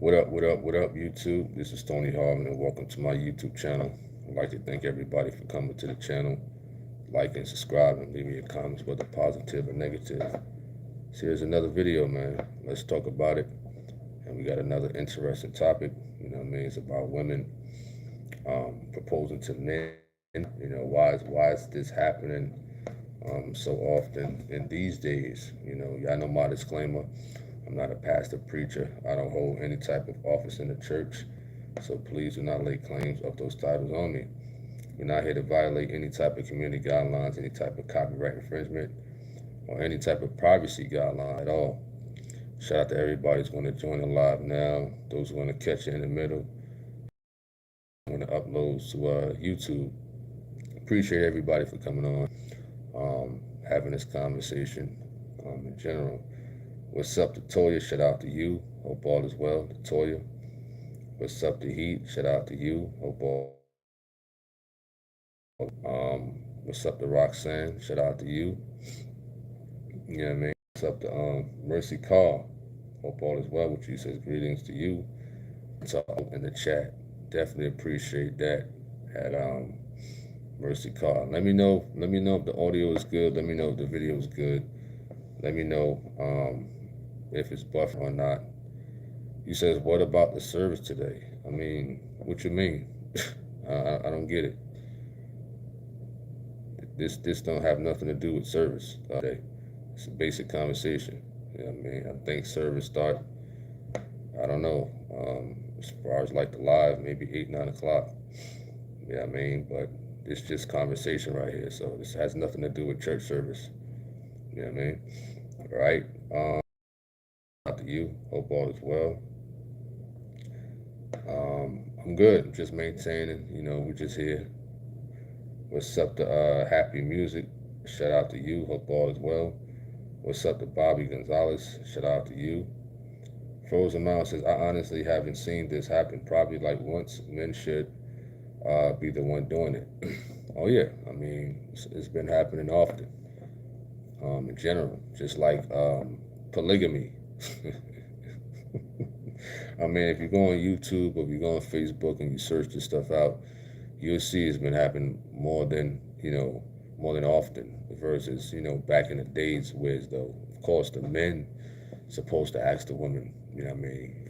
What up, YouTube? This is Tony Harvin, and welcome to my YouTube channel. I'd like to thank everybody for coming to the channel. Like and subscribe, and leave me your comments, whether positive or negative. So here's another video, man. Let's talk about it. And we got another interesting topic. You know what I mean? It's about women proposing to men. You know, why is this happening so often in these days? You know, y'all know my disclaimer. I'm not a pastor, preacher. I don't hold any type of office in the church. So please do not lay claims of those titles on me. We're not here to violate any type of community guidelines, any type of copyright infringement, or any type of privacy guideline at all. Shout out to everybody who's going to join the live now, those who are going to catch it in the middle, when it uploads to YouTube. Appreciate everybody for coming on, having this conversation in general. What's up to Toya? Shout out to you. Hope all is well. To Toya. What's up to Heat? Shout out to you. Hope all. What's up to Roxanne? Shout out to you. You know what I mean? What's up to Mercy Carr? Hope all is well with you. Says greetings to you. Talk in the chat. Definitely appreciate that. At Mercy Carr. Let me know if the audio is good. Let me know if the video is good. Let me know if it's buffering or not. You says, what about the service today? I mean, what you mean? I don't get it. This don't have nothing to do with service today. It's a basic conversation. You know what I mean? I think service start, I don't know, as far as like the live, maybe 8, 9 o'clock. You know what I mean? But it's just conversation right here. So this has nothing to do with church service. You know what I mean? All right. Out to you. Hope all is well. I'm good. I'm just maintaining. You know, we're just here. What's up to Happy Music? Shout out to you. Hope all is well. What's up to Bobby Gonzalez? Shout out to you. Frozen Mouse says, I honestly haven't seen this happen. Probably like once. Men should be the one doing it. Oh yeah. I mean, it's been happening often. In general, just like polygamy. I mean, if you go on YouTube or if you go on Facebook and you search this stuff out, you'll see it's been happening more than often versus, back in the days where, though, of course, the men supposed to ask the women, you know what I mean,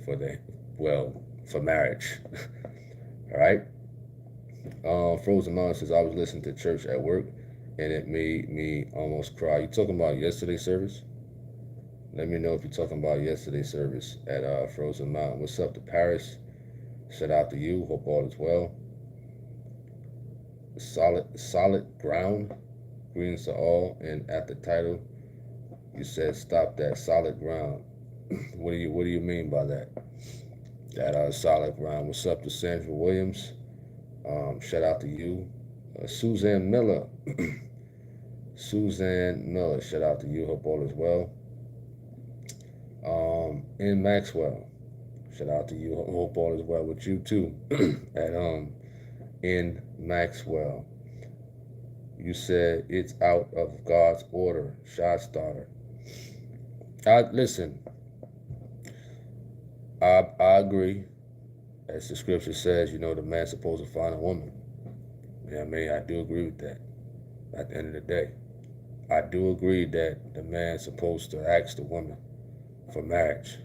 for marriage. All right. Frozen Mom says, I was listening to church at work and it made me almost cry. You talking about yesterday's service? Let me know if you're talking about yesterday's service at Frozen Mountain. What's up to Paris? Shout out to you. Hope all is well. Solid ground. Greetings to all. And at the title, you said stop that solid ground. What do you mean by that? That solid ground. What's up to Sandra Williams? Shout out to you. Suzanne Miller. Suzanne Miller. Shout out to you. Hope all is well. In Maxwell. Shout out to you. Hope all is well with you too. And in Maxwell. You said it's out of God's order. Shot starter. Listen. I agree. As the scripture says, the man's supposed to find a woman. You know what I mean? I do agree with that. At the end of the day, I do agree that the man's supposed to ask the woman for marriage.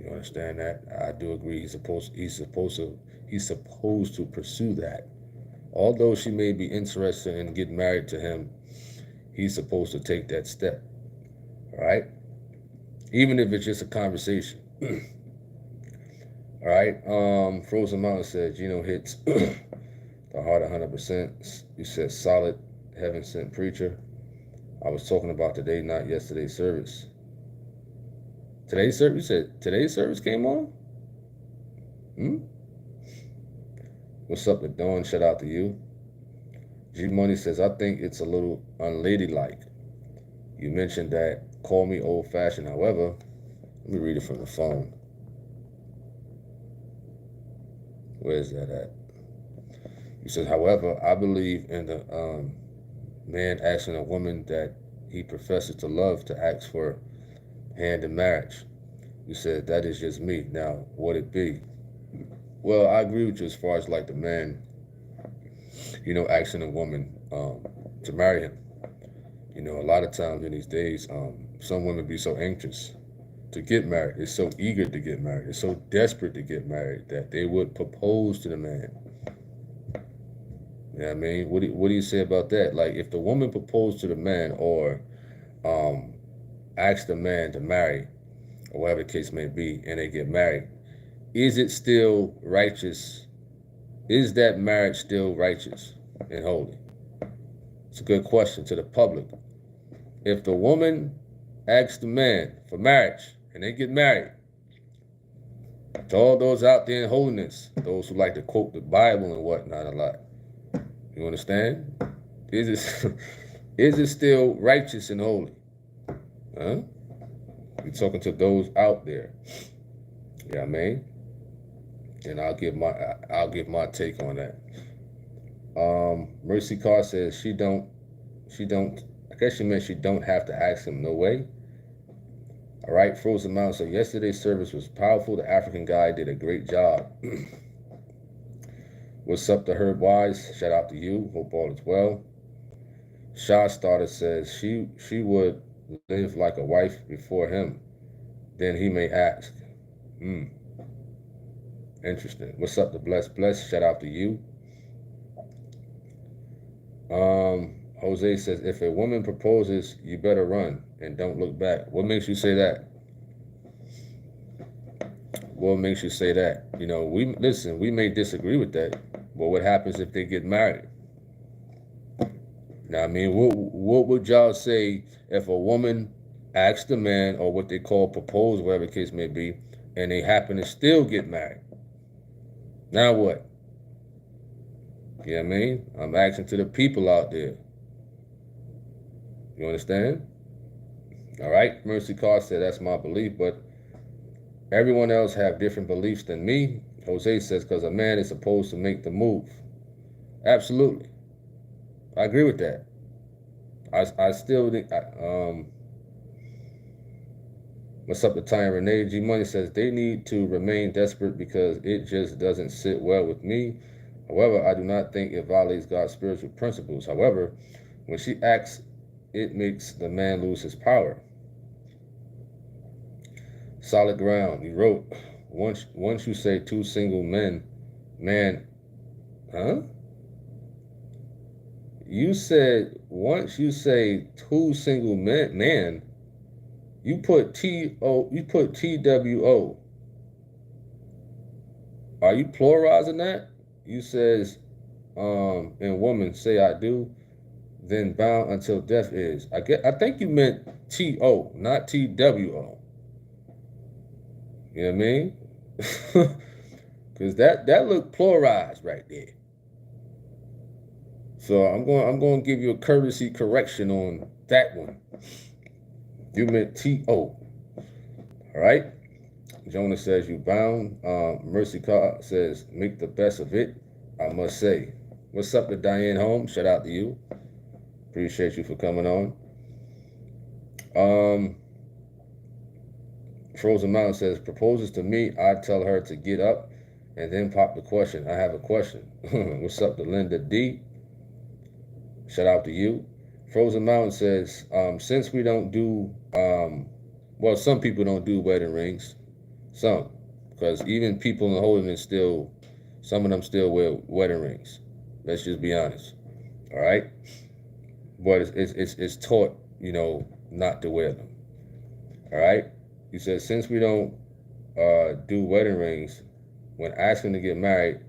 You understand that? I do agree. He's supposed to pursue that. Although she may be interested in getting married to him, he's supposed to take that step. All right? Even if it's just a conversation. All right? Frozen Mountain said, hits the heart 100%. You said solid, heaven sent preacher. I was talking about today, not yesterday's service. Today's service? You said today's service came on? What's up to Dawn? Shout out to you. G Money says, I think it's a little unladylike. You mentioned that call me old fashioned. However, let me read it from the phone. Where is that at? He says, however, I believe in the man asking a woman that he professes to love to ask for hand in marriage. You said that is just me. Now, would it be? Well, I agree with you as far as like the man, asking a woman to marry him. A lot of times in these days, some women be so anxious to get married. They're so eager to get married. They're so desperate to get married that they would propose to the man. You know what I mean? What do you say about that? Like, if the woman proposed to the man or um, asked the man to marry, or whatever the case may be, and they get married, is it still righteous? Is that marriage still righteous and holy? It's a good question to the public. If the woman asks the man for marriage and they get married, to all those out there in holiness, those who like to quote the Bible and whatnot a lot, you understand? Is it is it still righteous and holy? Huh? You're talking to those out there. Yeah, I mean, and I'll give my take on that. Mercy Carr says she don't. I guess she meant she don't have to ask him. No way. All right, Frozen Mountain. So yesterday's service was powerful. The African guy did a great job. What's up to Herb Wise? Shout out to you. Hope all is well. Shah Starter says she would live like a wife before him. Then he may ask. Interesting. What's up to Bless? Shout out to you. Jose says, if a woman proposes, you better run and don't look back. What makes you say that? What makes you say that? We may disagree with that, but what happens if they get married? Now, I mean, what would y'all say if a woman asks the man, or what they call propose, whatever the case may be, and they happen to still get married? Now what? You know what I mean? I'm asking to the people out there. You understand? All right. Mercy Carr said that's my belief, but everyone else have different beliefs than me. Jose says because a man is supposed to make the move. Absolutely. I agree with that. I still think. What's up to Tanya Renee? G Money says they need to remain desperate because it just doesn't sit well with me. However, I do not think it violates God's spiritual principles. However, when she acts, it makes the man lose his power. Solid ground. You wrote, once you say two single man, huh? You said once you say two single man, you put TWO. Are you pluralizing that? You says, and woman say I do, then bound until death is. I think you meant TO, not TWO. You know what I mean? Because that looked pluralized right there. So I'm going to give you a courtesy correction on that one. You meant TO. All right. Jonah says you bound. Mercy Carr says make the best of it. I must say. What's up to Diane Holmes? Shout out to you. Appreciate you for coming on. Frozen Mountain says proposes to me. I tell her to get up and then pop the question. I have a question. What's up to Linda D? Shout out to you. Frozen Mountain says since we don't do well, some people don't do wedding rings. Some, because even people in the holiness some of them still wear wedding rings. Let's just be honest. All right. But it's taught, not to wear them. All right. He says, since we don't do wedding rings, when asking to get married,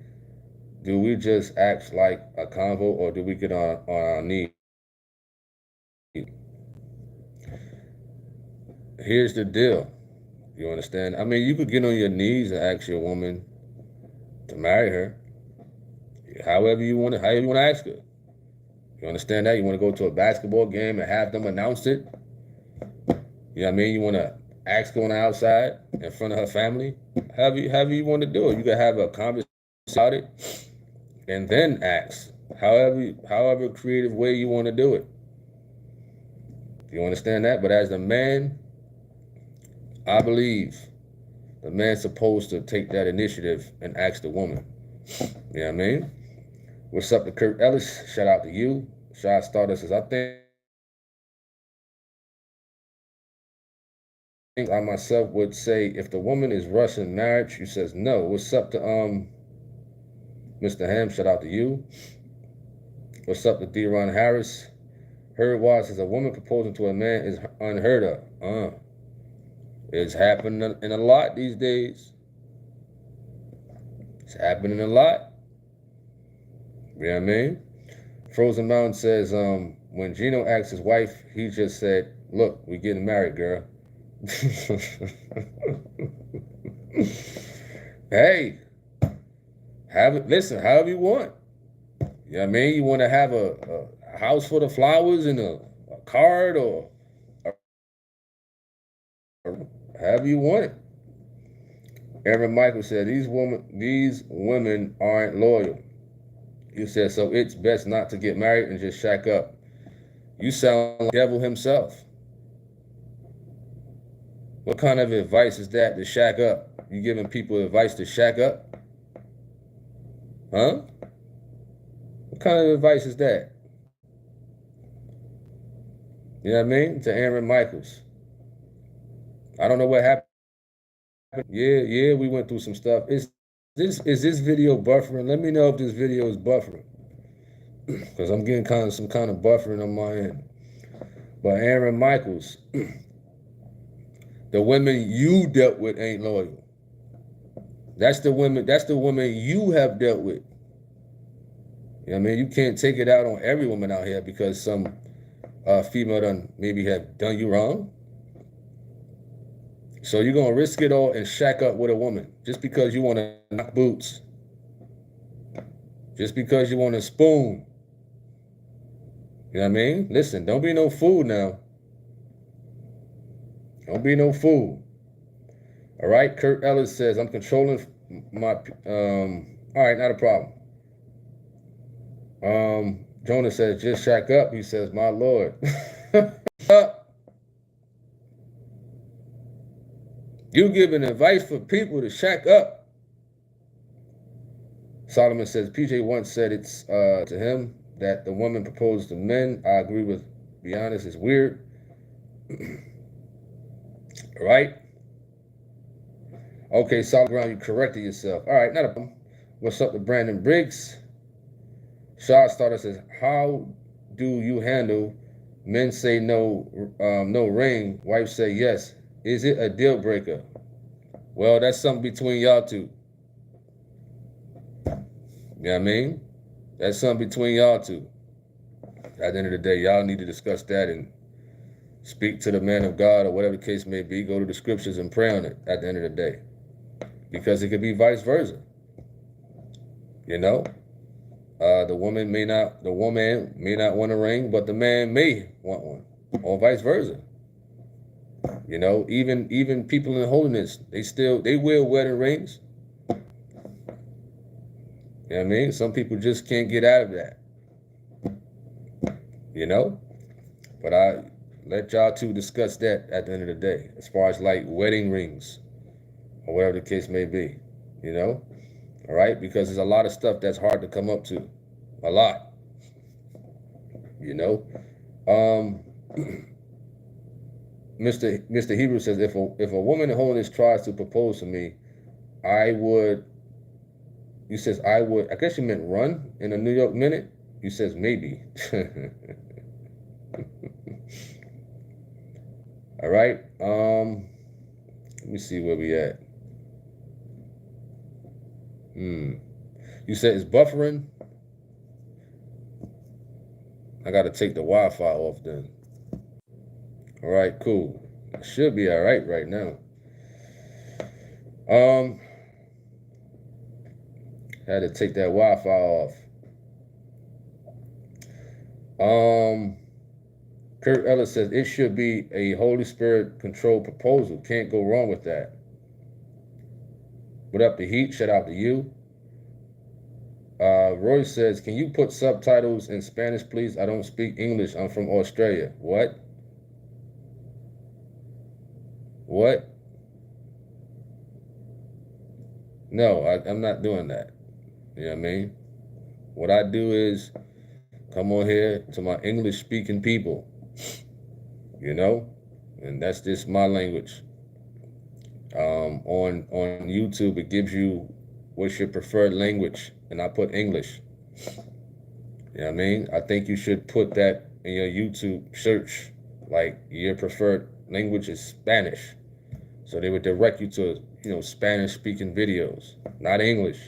do we just act like a convo or do we get on our knees? Here's the deal. You understand? I mean, you could get on your knees and ask your woman to marry her. However you want to ask her. You understand that? You want to go to a basketball game and have them announce it? You know what I mean? You want to ask her on the outside in front of her family? However you want to do it. You can have a conversation about it and then ask. However creative way you want to do it. You understand that? But as a man, I believe The man's supposed to take that initiative and ask the woman. You know what I mean? What's up to Kurt Ellis? Shout out to you. Shot Starter says, I think I myself would say if the woman is rushing marriage, she says no. What's up to Mr. Ham? Shout out to you. What's up to D-Ron Harris? Heard wise says a woman proposing to a man is unheard of. It's happening in a lot these days. It's happening a lot. You know what I mean? Frozen Mountain says, when Gino asked his wife, he just said, look, we getting married, girl. Hey, have it, listen, however you want. You know what I mean? You want to have a house full of flowers and a card or however you want it. Aaron Michael said, these women aren't loyal. He said, so it's best not to get married and just shack up. You sound like the devil himself. What kind of advice is that to shack up? You giving people advice to shack up? Huh? What kind of advice is that? You know what I mean? To Aaron Michaels. I don't know what happened. Yeah, we went through some stuff. Is this video buffering? Let me know if this video is buffering. Because I'm getting some kind of buffering on my end. But Aaron Michaels, the women you dealt with ain't loyal. That's the women you have dealt with. You know what I mean? You can't take it out on every woman out here because some female maybe have done you wrong. So you're going to risk it all and shack up with a woman just because you want to knock boots. Just because you want to spoon. You know what I mean? Listen, don't be no fool now. Don't be no fool. All right, Kurt Ellis says, I'm controlling my, all right, not a problem. Jonah says, just shack up. He says, my Lord. You giving advice for people to shack up. Solomon says, PJ once said it's to him that the woman proposed to men. I agree with, be honest, it's weird. All right? Okay, solid ground, you corrected yourself. All right, not a problem. What's up to Brandon Briggs? Shot Starter says, how do you handle men say no ring, wife say yes? Is it a deal breaker? Well, that's something between y'all two. You know what I mean? That's something between y'all two. At the end of the day, y'all need to discuss that and speak to the man of God or whatever the case may be. Go to the scriptures and pray on it at the end of the day. Because it could be vice versa. You know? The woman may not want a ring, but the man may want one. Or vice versa. You know, even people in holiness, they wear wedding rings. You know what I mean? Some people just can't get out of that. You know? But I let y'all two discuss that at the end of the day, as far as like wedding rings or whatever the case may be. You know? All right? Because there's a lot of stuff that's hard to come up to. A lot. You know? Mr. Hebrew says, if a woman in holiness tries to propose to me, I guess you meant run in a New York minute. You says maybe. All right. Let me see where we at. You said it's buffering. I got to take the Wi-Fi off then. All right, cool. I should be all right now. Had to take that Wi-Fi off. Kurt Ellis says it should be a Holy Spirit controlled proposal. Can't go wrong with that. What up, the Heat? Shout out to you. Roy says, can you put subtitles in Spanish, please? I don't speak English. I'm from Australia. What? What? No, I'm not doing that. You know what I mean? What I do is come on here to my English speaking people, you know, and that's just my language. On YouTube, it gives you what's your preferred language, and I put English. You know what I mean? I think you should put that in your YouTube search, like your preferred language is Spanish, so they would direct you to Spanish speaking videos, not English.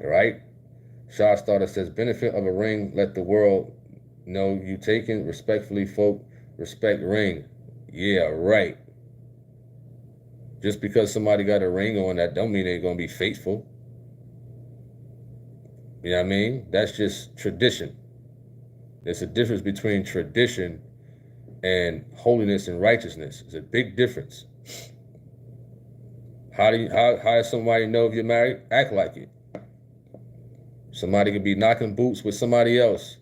All right. Shah Starter says, benefit of a ring, let the world know you taken. Respectfully, folk, respect ring. Yeah, right. Just because somebody got a ring on, that don't mean they're going to be faithful. You know what I mean? That's just tradition. There's a difference between tradition and holiness and righteousness. It's a big difference. How does somebody know if you're married? Act like it. Somebody could be knocking boots with somebody else,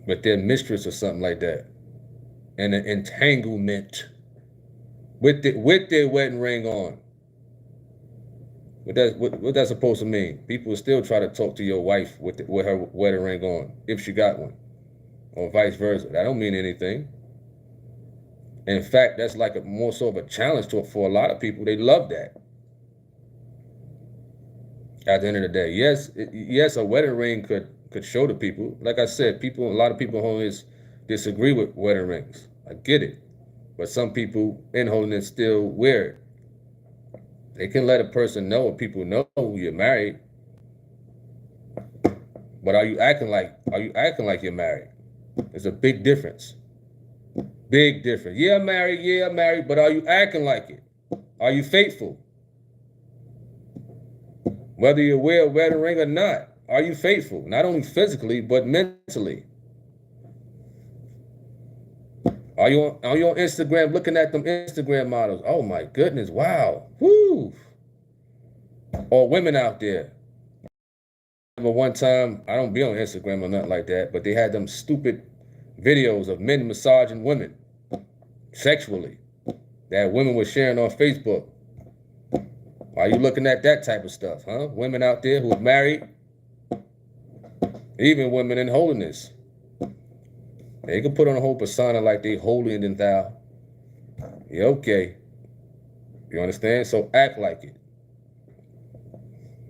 with their mistress or something like that, and an entanglement with their wedding ring on. What that's supposed to mean? People will still try to talk to your wife with her wedding ring on, if she got one, or vice versa. That don't mean anything. In fact, that's like more so of a challenge for a lot of people. They love that. At the end of the day, yes, a wedding ring could show to people. Like I said, a lot of people in holiness disagree with wedding rings. I get it, but some people in holiness still wear it. They can let a person know, or people know you're married. But are you acting like you're married? There's a big difference. Big difference. Yeah, I'm married, but are you acting like it? Are you faithful? Whether you wear a wedding ring or not, are you faithful? Not only physically, but mentally. Are you on Instagram looking at them Instagram models? Oh my goodness, wow. Woo. Or women out there. I remember one time, I don't be on Instagram or nothing like that, but they had them stupid videos of men massaging women sexually that women were sharing on Facebook. Are you looking at that type of stuff, huh? Women out there who are married, even women in holiness. They can put on a whole persona like they holier than thou. Yeah, okay. You understand? So act like it.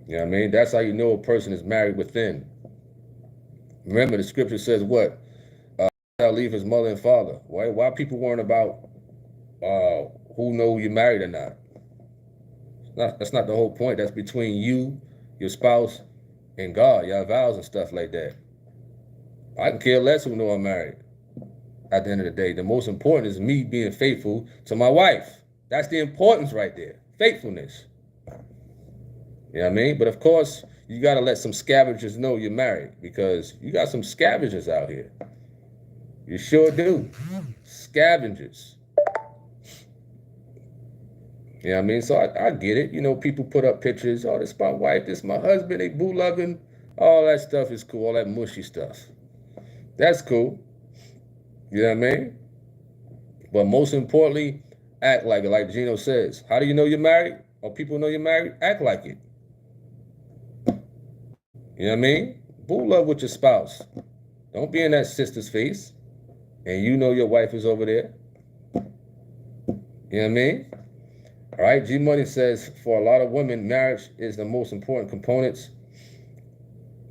You know what I mean? That's how you know a person is married within. Remember, the scripture says what? Shall leave his mother and father. Why people worrying about who know you're married or not? That's not the whole point. That's between you, your spouse, and God, your vows and stuff like that. I can care less who know I'm married. At the end of the day, the most important is me being faithful to my wife. That's the importance right there. Faithfulness. You know what I mean? But of course, you got to let some scavengers know you're married, because you got some scavengers out here. You sure do. Scavengers. You know what I mean? So I get it. You know, people put up pictures. Oh, this is my wife. This is my husband. They boo loving. All that stuff is cool. All that mushy stuff. That's cool. You know what I mean? But most importantly, act like it. Like Gino says, how do you know you're married? Or people know you're married? Act like it. You know what I mean? Boo love with your spouse. Don't be in that sister's face and you know your wife is over there. You know what I mean? All right, G Money says, for a lot of women, marriage is the most important components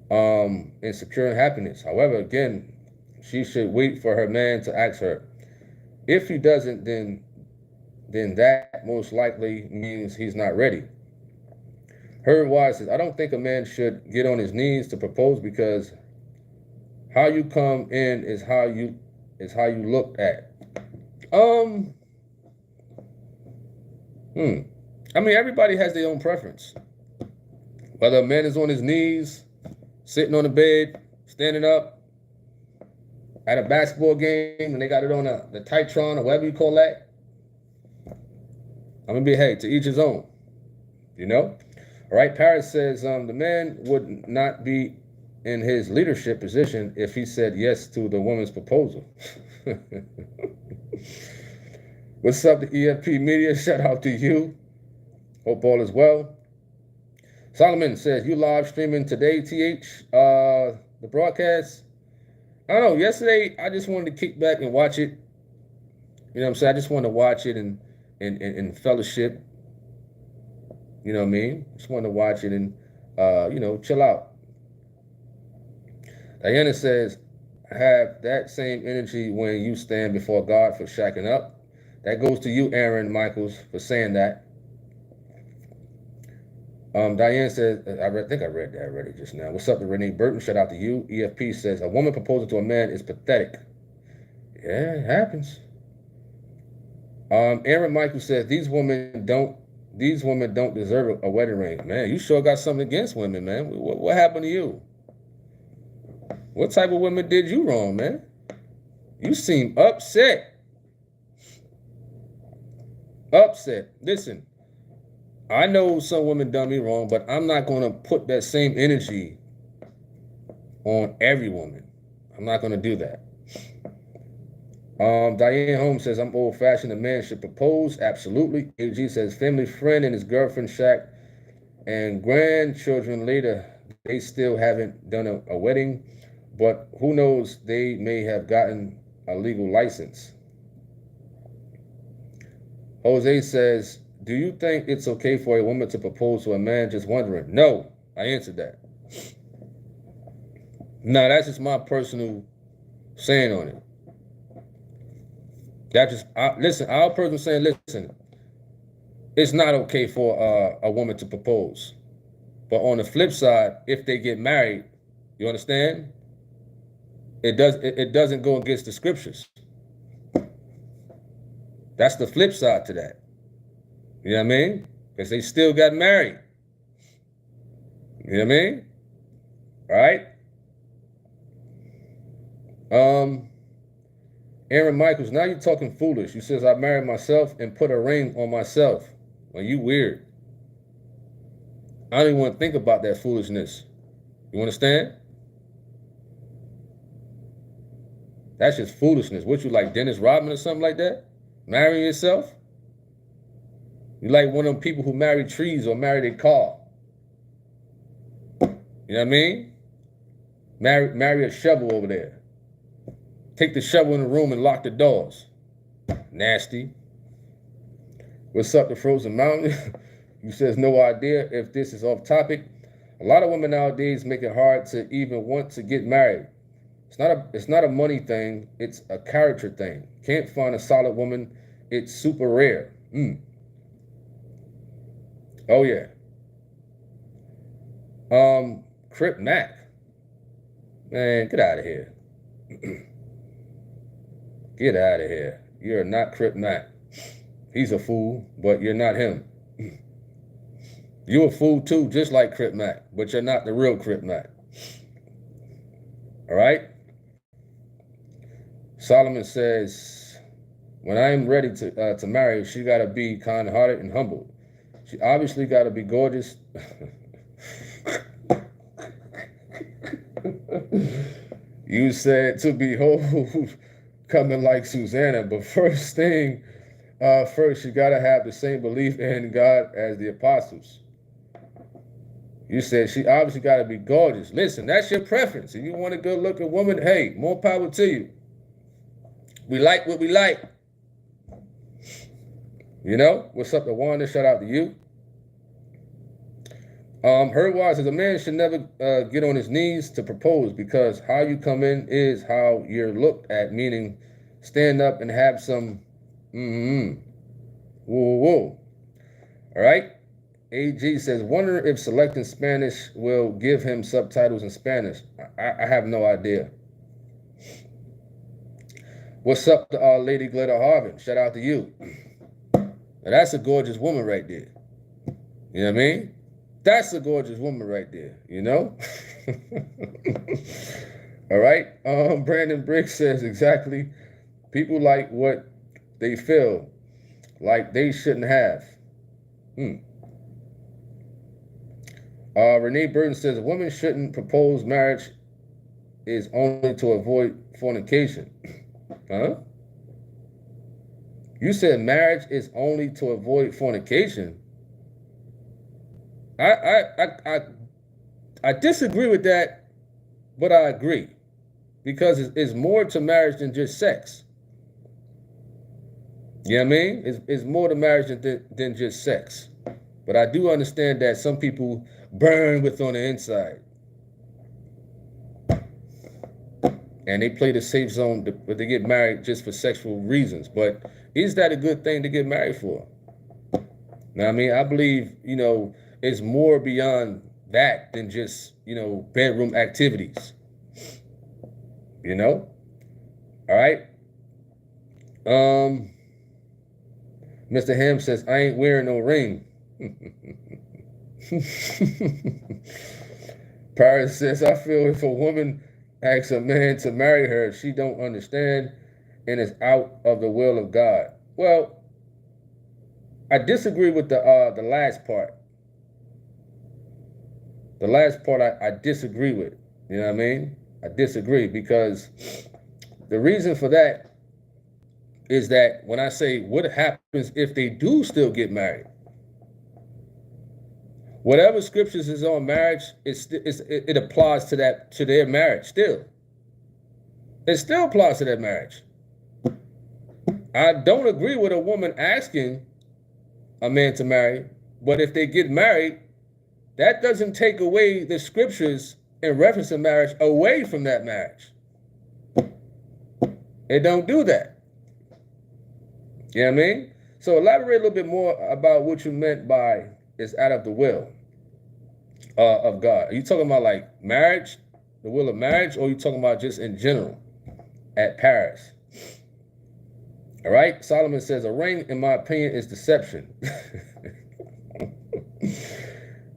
in securing happiness. However, again, she should wait for her man to ask her. If he doesn't, then that most likely means he's not ready. Herb Wise says, I don't think a man should get on his knees to propose, because how you come in is how you look at. I mean, everybody has their own preference. Whether a man is on his knees, sitting on the bed, standing up, at a basketball game, and they got it on the Titron or whatever you call that. I'm gonna be, hey, to each his own. You know? All right, Paris says the man would not be in his leadership position if he said yes to the woman's proposal. What's up, the EFP Media? Shout out to you. Hope all is well. Solomon says, you live streaming today, TH, the broadcast? I don't know. Yesterday, I just wanted to kick back and watch it. You know what I'm saying? I just wanted to watch it and fellowship. You know what I mean? Just wanted to watch it and, chill out. Diana says, have that same energy when you stand before God for shacking up. That goes to you, Aaron Michaels, for saying that. Diane says, I think I read that already just now. What's up to Renee Burton? Shout out to you. EFP says, a woman proposing to a man is pathetic. Yeah, it happens. Aaron Michaels says, these women don't deserve a wedding ring. Man, you sure got something against women, man. What happened to you? What type of women did you wrong, man? You seem upset. Upset. Listen, I know some women done me wrong, but I'm not going to put that same energy on every woman. I'm not going to do that. Diane Holmes says, I'm old-fashioned. A man should propose. Absolutely. AG says, family friend and his girlfriend shack and grandchildren later. They still haven't done a wedding, but who knows? They may have gotten a legal license. Jose says, do you think it's okay for a woman to propose to a man? Just wondering. No, I answered that. No, that's just my personal saying on it. That just, listen, our person saying, listen, it's not okay for a woman to propose. But on the flip side, if they get married, you understand? It doesn't go against the scriptures. That's the flip side to that. You know what I mean? Because they still got married. You know what I mean? All right? Aaron Michaels, now you're talking foolish. You says, I married myself and put a ring on myself. Well, you weird. I don't even want to think about that foolishness. You understand? That's just foolishness. What, you like Dennis Rodman or something like that? Marrying yourself? You like one of them people who marry trees or marry their car. You know what I mean? Marry a shovel over there. Take the shovel in the room and lock the doors. Nasty. What's up, the Frozen Mountain? You says, no idea if this is off topic. A lot of women nowadays make it hard to even want to get married. It's not a money thing. It's a character thing. Can't find a solid woman. It's super rare. Oh, yeah. Crip Mac. Man, get out of here. Get out of here. You're not Crip Mac. He's a fool, but you're not him. You're a fool too, just like Crip Mac, but you're not the real Crip Mac. All right? Solomon says, when I am ready to marry, she got to be kind-hearted and humble. She obviously got to be gorgeous. You said to behold coming like Susanna, but first, you got to have the same belief in God as the apostles. You said she obviously got to be gorgeous. Listen, that's your preference. If you want a good-looking woman, hey, more power to you. We like what we like. You know? What's up to Wanda? Shout out to you. Herdwise says, a man should never get on his knees to propose because how you come in is how you're looked at, meaning stand up and have some whoa. All right? AG says, wonder if selecting Spanish will give him subtitles in Spanish. I have no idea. What's up to Lady Glitter Harvin? Shout out to you. Now that's a gorgeous woman right there. You know what I mean? That's a gorgeous woman right there, you know? All right? Brandon Briggs says, exactly. People like what they feel like they shouldn't have. Renee Burton says, a woman shouldn't propose marriage is only to avoid fornication. Huh? You said marriage is only to avoid fornication. I disagree with that, but I agree because it's more to marriage than just sex. You know what I mean? It's more to marriage than just sex. But I do understand that some people burn with on the inside. And they play the safe zone, but they get married just for sexual reasons. But is that a good thing to get married for? Now, I mean, I believe, it's more beyond that than just, bedroom activities. All right. Mr. Ham says, I ain't wearing no ring. Paris says, I feel if a woman asks a man to marry her, she don't understand and is out of the will of God. Well, I disagree with the last part. The last part I disagree with. You know what I mean? I disagree because the reason for that is that when I say what happens if they do still get married, whatever scriptures is on marriage, it applies to their marriage still. It still applies to their marriage. I don't agree with a woman asking a man to marry, but if they get married, that doesn't take away the scriptures in reference to marriage away from that marriage. It don't do that. You know what I mean? So elaborate a little bit more about what you meant by it's out of the will of God. Are you talking about like marriage, the will of marriage, or are you talking about just in general at Paris? All right. Solomon says a ring, in my opinion, is deception.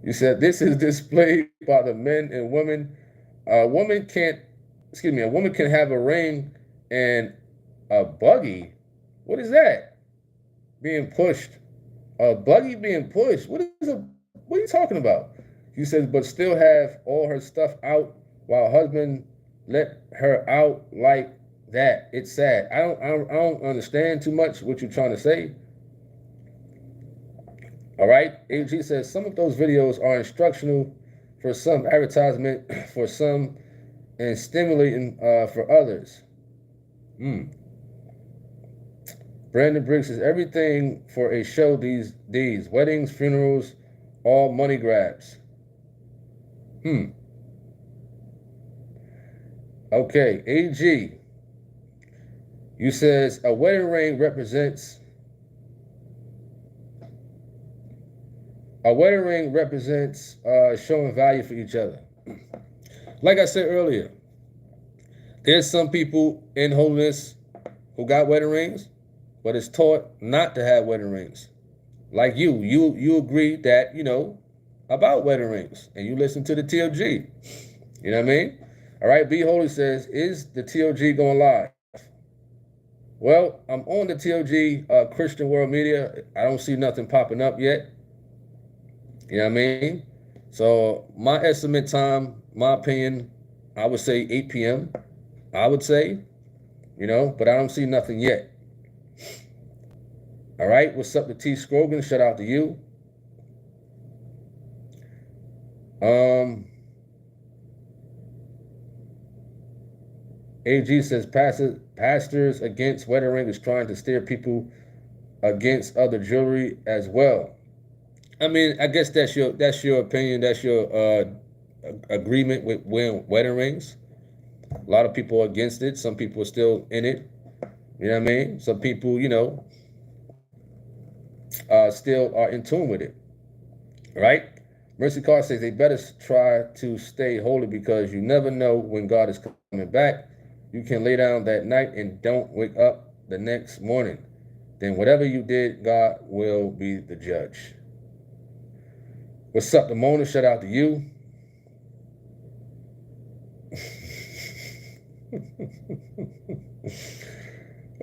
You said this is displayed by the men and women. A woman can have a ring and a buggy. What is that? Being pushed. A buggy being pushed. What are you talking about? You said, but still have all her stuff out while husband let her out like that. It's sad. I don't understand too much what you're trying to say. All right. AG says some of those videos are instructional for some, advertisement for some, and stimulating for others. Brandon Briggs says everything for a show these days. Weddings, funerals, all money grabs. Okay, AG. You says a wedding ring represents showing value for each other. Like I said earlier, there's some people in holiness who got wedding rings, but it's taught not to have wedding rings. Like you agree that, about wedding rings, and you listen to the TLG. You know what I mean? All right, Be Holy says, is the TLG going live? Well, I'm on the TLG Christian World Media. I don't see nothing popping up yet. You know what I mean? So my estimate time, my opinion, I would say 8 p.m. I would say, but I don't see nothing yet. All right, what's up to T. Scrogan? Shout out to you. AG says pastors against wedding ring is trying to steer people against other jewelry as well. I mean, I guess that's your opinion. That's your agreement with wedding rings. A lot of people are against it. Some people are still in it. You know what I mean? Some people, still are in tune with it. Right? Mercy Carr says they better try to stay holy because you never know when God is coming back. You can lay down that night and don't wake up the next morning. Then whatever you did, God will be the judge. What's up, Damona? Shout out to you.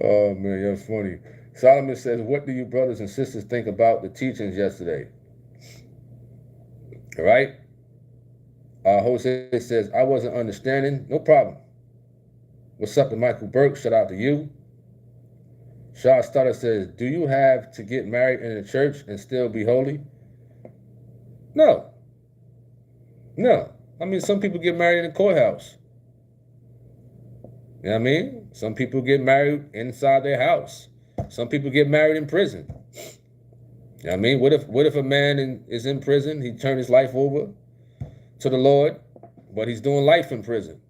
Oh, man, you're funny. Solomon says, what do you brothers and sisters think about the teachings yesterday? All right. Jose says, I wasn't understanding. No problem. What's up to Michael Burke? Shout out to you. Shaw Starter says, do you have to get married in the church and still be holy? No. No. I mean, some people get married in the courthouse. You know what I mean? Some people get married inside their house. Some people get married in prison. You know what I mean? What if a man is in prison, he turned his life over to the Lord, but he's doing life in prison.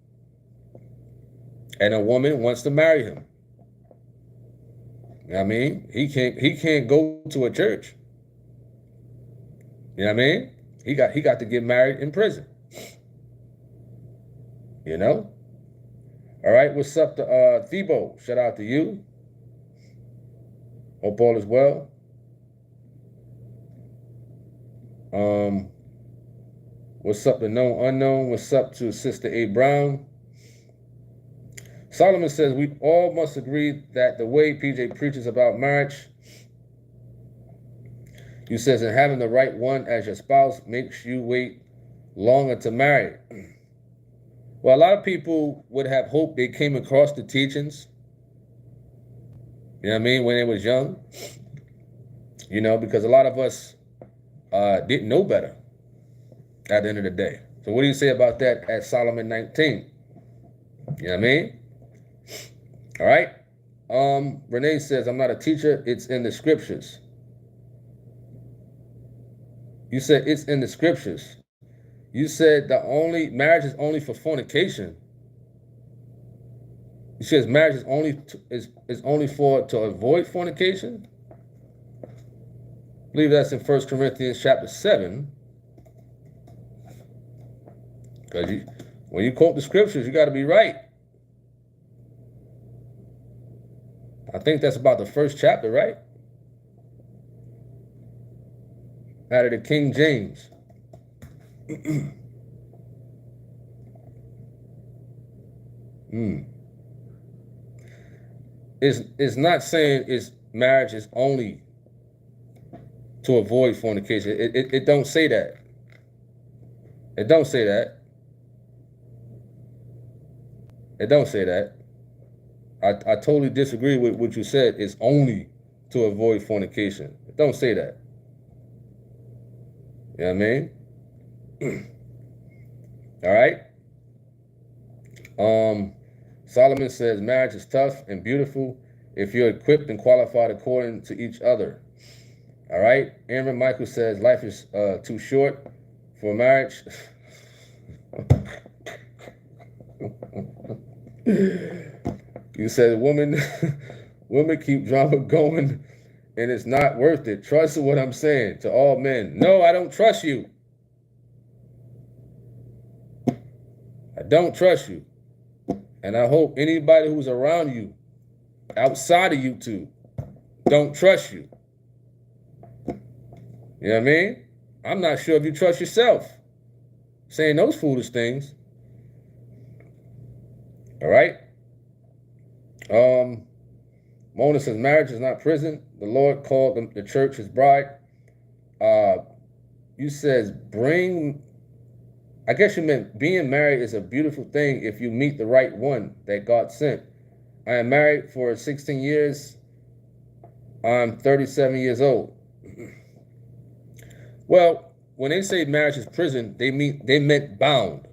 And a woman wants to marry him. You know what I mean? He can't go to a church. You know what I mean? He got to get married in prison. You know? All right, what's up to Thebo? Shout out to you. Hope all is well. What's up to Known Unknown? What's up to Sister A. Brown? Solomon says, we all must agree that the way PJ preaches about marriage, he says, and having the right one as your spouse makes you wait longer to marry. Well, a lot of people would have hoped they came across the teachings, you know what I mean, when they was young, you know, because a lot of us didn't know better at the end of the day. So what do you say about that at Solomon 19? You know what I mean? All right. Renee says, I'm not a teacher. It's in the scriptures. You said it's in the scriptures. You said marriage is only for fornication. You said marriage is only for to avoid fornication. I believe that's in 1 Corinthians chapter 7. Because when you quote the scriptures, you got to be right. I think that's about the first chapter, right? Out of the King James. It's not saying marriage is only to avoid fornication. It don't say that. It don't say that. It don't say that. I totally disagree with what you said. It's only to avoid fornication. It don't say that. You know what I mean? All right. Solomon says marriage is tough and beautiful if you're equipped and qualified according to each other. All right. Aaron Michael says life is too short for marriage. You said women keep drama going and it's not worth it. Trust what I'm saying to all men. No, I don't trust you. I don't trust you. And I hope anybody who's around you, outside of YouTube, don't trust you. You know what I mean? I'm not sure if you trust yourself saying those foolish things. All right? Mona says marriage is not prison. The Lord called the church his bride. You says I guess you meant being married is a beautiful thing if you meet the right one that God sent. I am married for 16 years. I'm 37 years old. Well, when they say marriage is prison, they meant bound.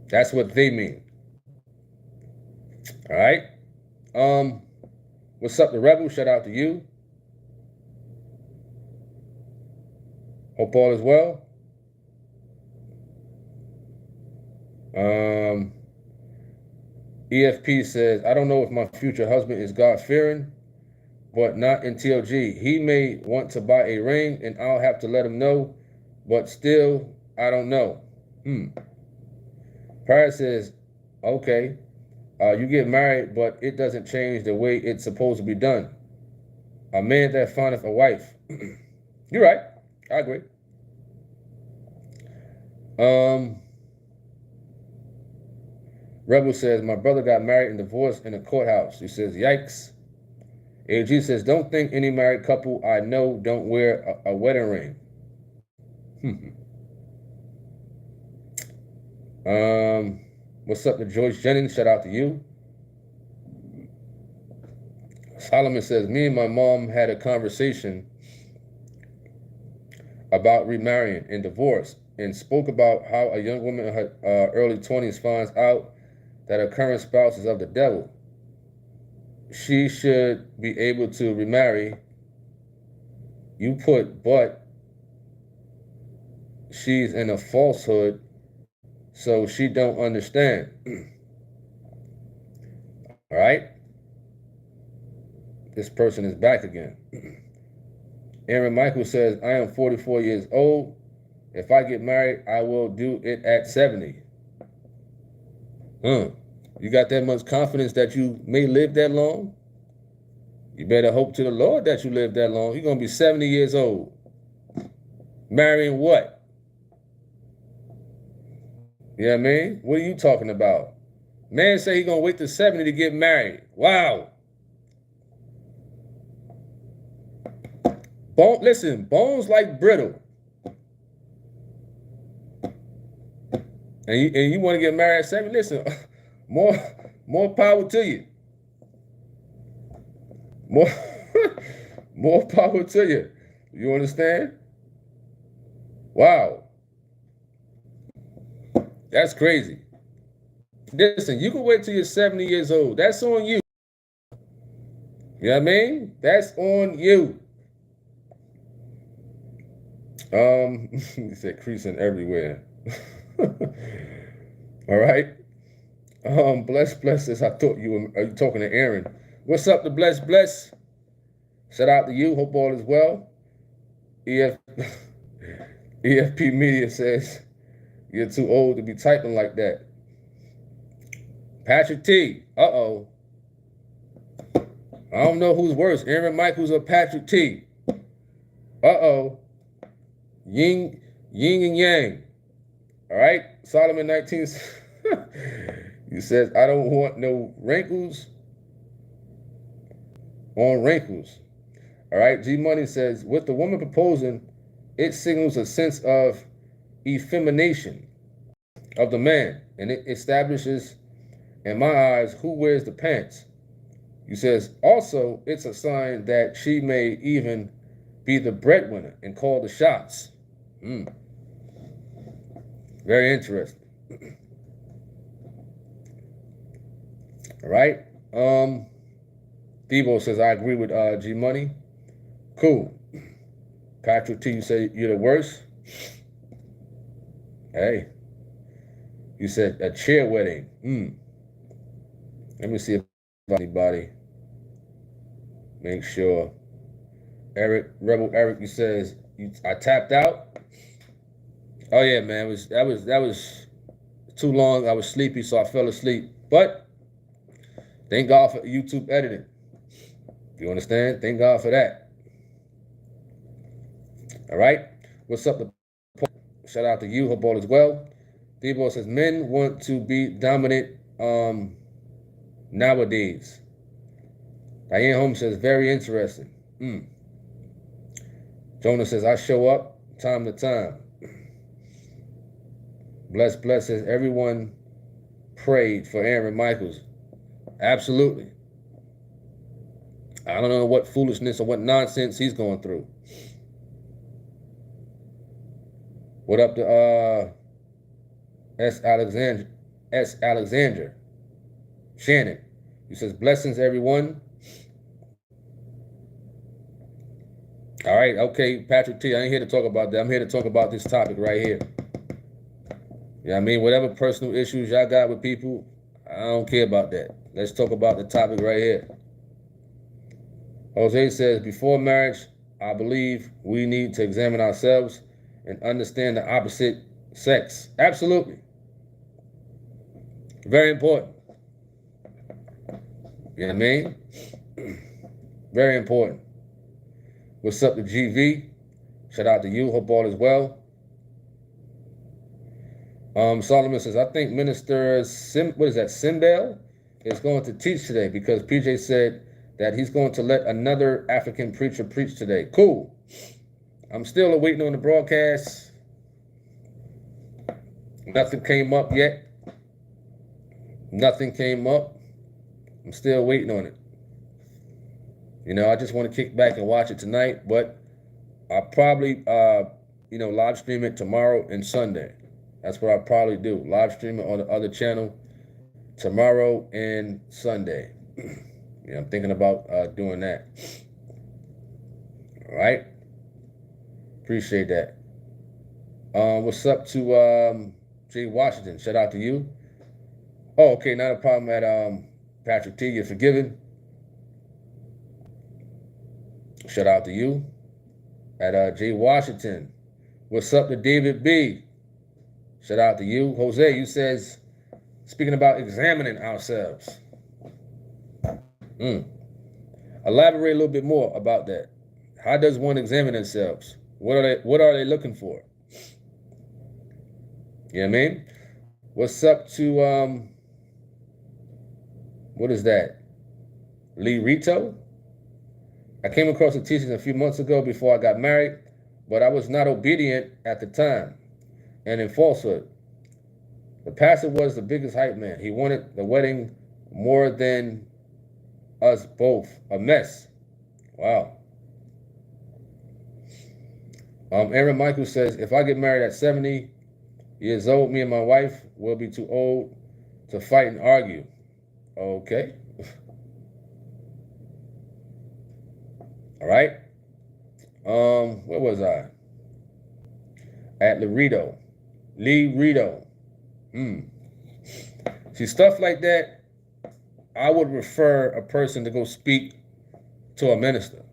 That's what they mean. All right. What's up, the Rebel? Shout out to you. Hope all is well. EFP says, I don't know if my future husband is God-fearing, but not in TLG. He may want to buy a ring, and I'll have to let him know, but still, I don't know. Paris says, okay, you get married, but it doesn't change the way it's supposed to be done. A man that findeth a wife. You're right. I agree. Rebel says, my brother got married and divorced in a courthouse. He says, yikes. AG says, don't think any married couple I know don't wear a wedding ring. What's up to Joyce Jennings? Shout out to you. Solomon says, me and my mom had a conversation about remarrying and divorce, and spoke about how a young woman in her early 20s finds out that her current spouse is of the devil. She should be able to remarry. You put, but she's in a falsehood, so she don't understand. All right? This person is back again. Aaron Michael says, I am 44 years old. If I get married, I will do it at 70. You got that much confidence that you may live that long? You better hope to the Lord that you live that long. You're going to be 70 years old. Marrying what? You know what I mean? What are you talking about? Man say he's going to wait till 70 to get married. Wow. Listen, bones like brittle. And you want to get married at 70? Listen, more power to you. More power to you. You understand? Wow. That's crazy. Listen, you can wait till you're 70 years old. That's on you. You know what I mean? That's on you. He said creasing everywhere. All right. Bless says, I thought you were talking to Aaron. What's up to Bless? Shout out to you. Hope all is well. EFP Media says, you're too old to be typing like that. Patrick T. Uh-oh. I don't know who's worse, Aaron Michaels or Patrick T. Uh-oh. Yin and yang. All right? Solomon 19. He says, I don't want no wrinkles on wrinkles. All right? G Money says, with the woman proposing, it signals a sense of effemination of the man, and it establishes, in my eyes, who wears the pants. He says, also, it's a sign that she may even be the breadwinner and call the shots. Very interesting. All right. Debo says, I agree with G Money. Cool. Patrick T, you say you're the worst? Hey. You said a chair wedding. Let me see if anybody. Make sure. Rebel Eric, you says I tapped out. Oh yeah, man. That was too long. I was sleepy, so I fell asleep. But thank God for YouTube editing. You understand? Thank God for that. All right. What's up? Shout out to you. Hope all is well. Debo says men want to be dominant nowadays. Diane Holmes says very interesting. Jonah says I show up time to time. Bless says everyone prayed for Aaron Michaels. Absolutely. I don't know what foolishness or what nonsense he's going through. What up to S. Alexander. Shannon. He says, blessings, everyone. All right, okay, Patrick T, I ain't here to talk about that. I'm here to talk about this topic right here. You know what I mean? Whatever personal issues y'all got with people, I don't care about that. Let's talk about the topic right here. Jose says, before marriage, I believe we need to examine ourselves and understand the opposite sex. Absolutely. Very important. You know what I mean? Very important. What's up to GV? Shout out to you. Hope all is well. Solomon says, I think Minister Simbel is going to teach today because PJ said that he's going to let another African preacher preach today. Cool. I'm still waiting on the broadcast. Nothing came up yet. Nothing came up. I'm still waiting on it. You know, I just want to kick back and watch it tonight, but I'll probably live stream it tomorrow and Sunday. That's what I'll probably do. Live stream it on the other channel tomorrow and Sunday. I'm thinking about doing that. All right. Appreciate that. What's up to Jay Washington? Shout out to you. Oh, okay. Not a problem at Patrick T. You're forgiven. Shout out to you. At Jay Washington. What's up to David B? Shout out to you. Jose, you says, speaking about examining ourselves. Elaborate a little bit more about that. How does one examine themselves? What are they looking for? You know what I mean? What's up to what is that? Lee Rito? I came across the teachings a few months ago before I got married, but I was not obedient at the time and in falsehood. The pastor was the biggest hype man. He wanted the wedding more than us both. A mess. Wow. Aaron Michael says, if I get married at 70 years old, me and my wife will be too old to fight and argue. Okay. All right. Where was I? At Lee Rito. See, stuff like that, I would refer a person to go speak to a minister.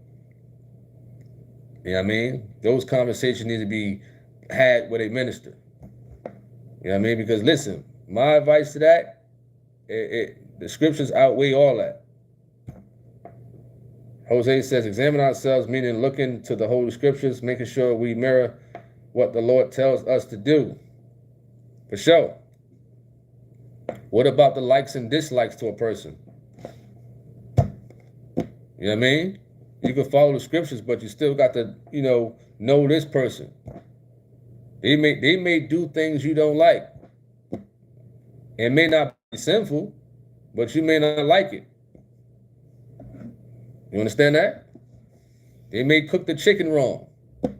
You know what I mean? Those conversations need to be had with a minister. You know what I mean? Because listen, my advice to that, the scriptures outweigh all that. Jose says, examine ourselves, meaning looking to the Holy Scriptures, making sure we mirror what the Lord tells us to do. For sure. What about the likes and dislikes to a person? You know what I mean? You can follow the scriptures, but you still got to, know this person. They may do things you don't like. It may not be sinful, but you may not like it. You understand that? They may cook the chicken wrong. You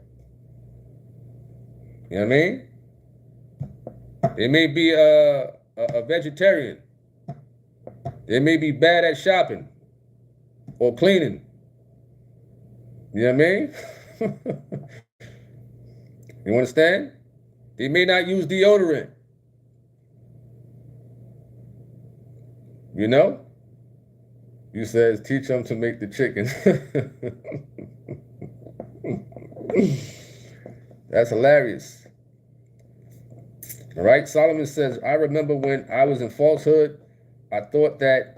know what I mean? They may be a vegetarian. They may be bad at shopping or cleaning. You know what I mean? You understand? They may not use deodorant. You know? You says teach them to make the chicken. That's hilarious. All right. Solomon says, I remember when I was in falsehood, I thought that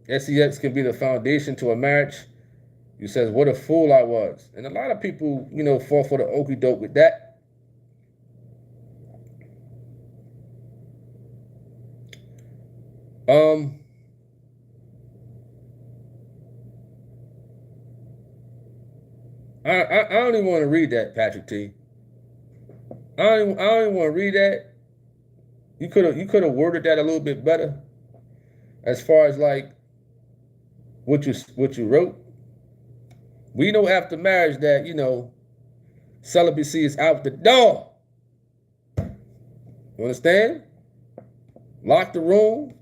sex can be the foundation to a marriage. You says, what a fool I was. And a lot of people, fall for the okie doke with that. I don't even want to read that, Patrick T. I don't even want to read that. You could have worded that a little bit better, as far as like what you wrote. We know after marriage that celibacy is out the door. You understand? Lock the room.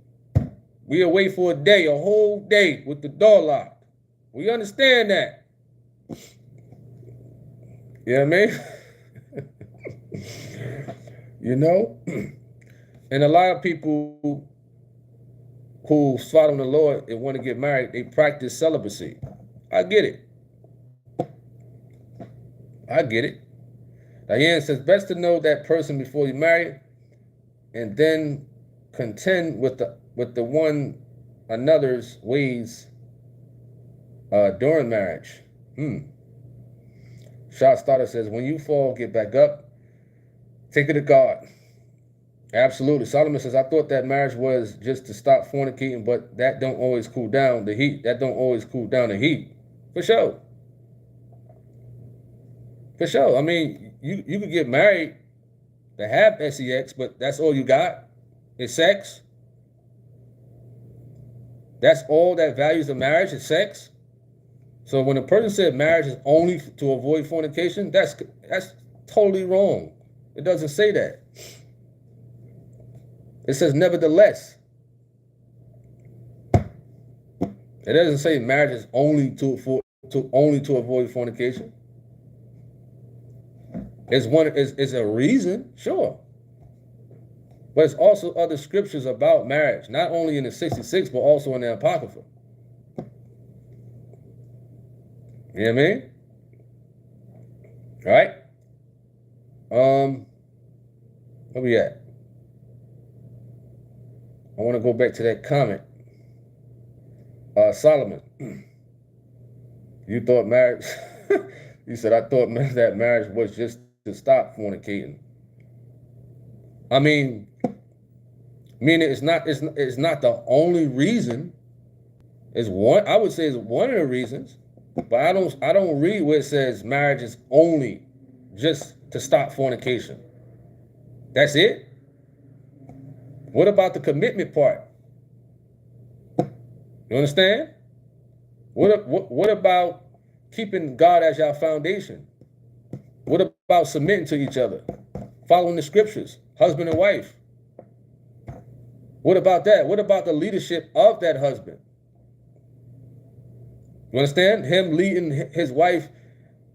We away for a whole day with the door locked. We understand that. You know what I mean? And a lot of people who follow the Lord and want to get married, they practice celibacy. I get it. Diane says, best to know that person before you marry, and then contend with the one another's ways during marriage. Shot Starter says, when you fall, get back up. Take it to God. Absolutely. Solomon says, I thought that marriage was just to stop fornicating, but that don't always cool down the heat. For sure. I mean, you could get married to have sex, but that's all you got is sex. That's all that values the marriage is sex. So when a person said marriage is only to avoid fornication, that's totally wrong. It doesn't say that. It says nevertheless. It doesn't say marriage is only to avoid fornication. It's a reason, sure. But it's also other scriptures about marriage, not only in the 66, but also in the Apocrypha. You know what I mean? All right? Where we at? I want to go back to that comment. Solomon, you thought marriage, you said, I thought that marriage was just to stop fornicating. I mean, it's not the only reason. It's one, I would say it's one of the reasons, but I don't read where it says marriage is only just to stop fornication. That's it? What about the commitment part? You understand? What about keeping God as your foundation? What about submitting to each other? Following the scriptures, husband and wife? What about that? What about the leadership of that husband? You understand? Him leading his wife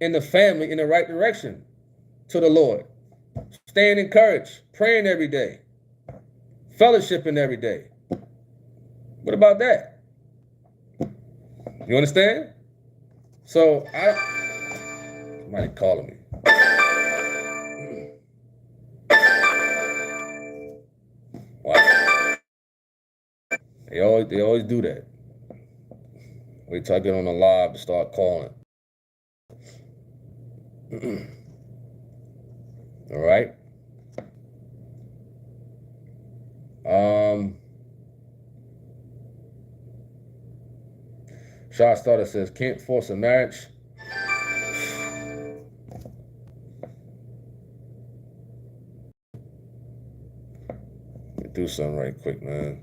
in the family in the right direction to the Lord. Staying encouraged, praying every day, fellowshipping every day. What about that? You understand? So somebody calling me. Wow. They always do that. Wait till I get on the live to start calling. All right. Shot Starter says, can't force a marriage. Let me do something right quick, man.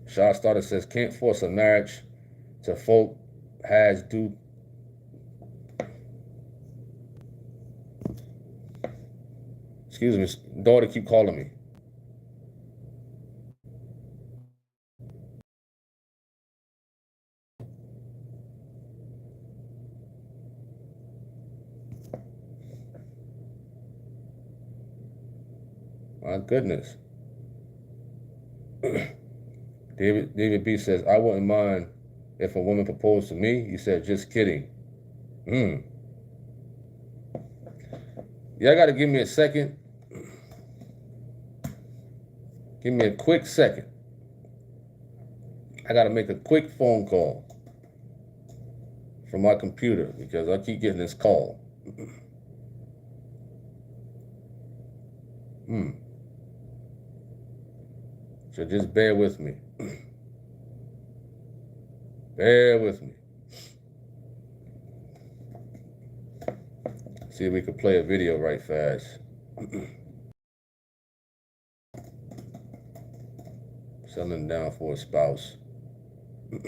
Shot Starter says, can't force a marriage to folk has due. Excuse me, daughter keep calling me. My goodness. David B says, I wouldn't mind if a woman proposed to me. He said, just kidding. Y'all got to give me a second. Give me a quick second. I got to make a quick phone call from my computer because I keep getting this call. So just bear with me. Bear with me. See if we can play a video right fast. Settling down for a spouse. Let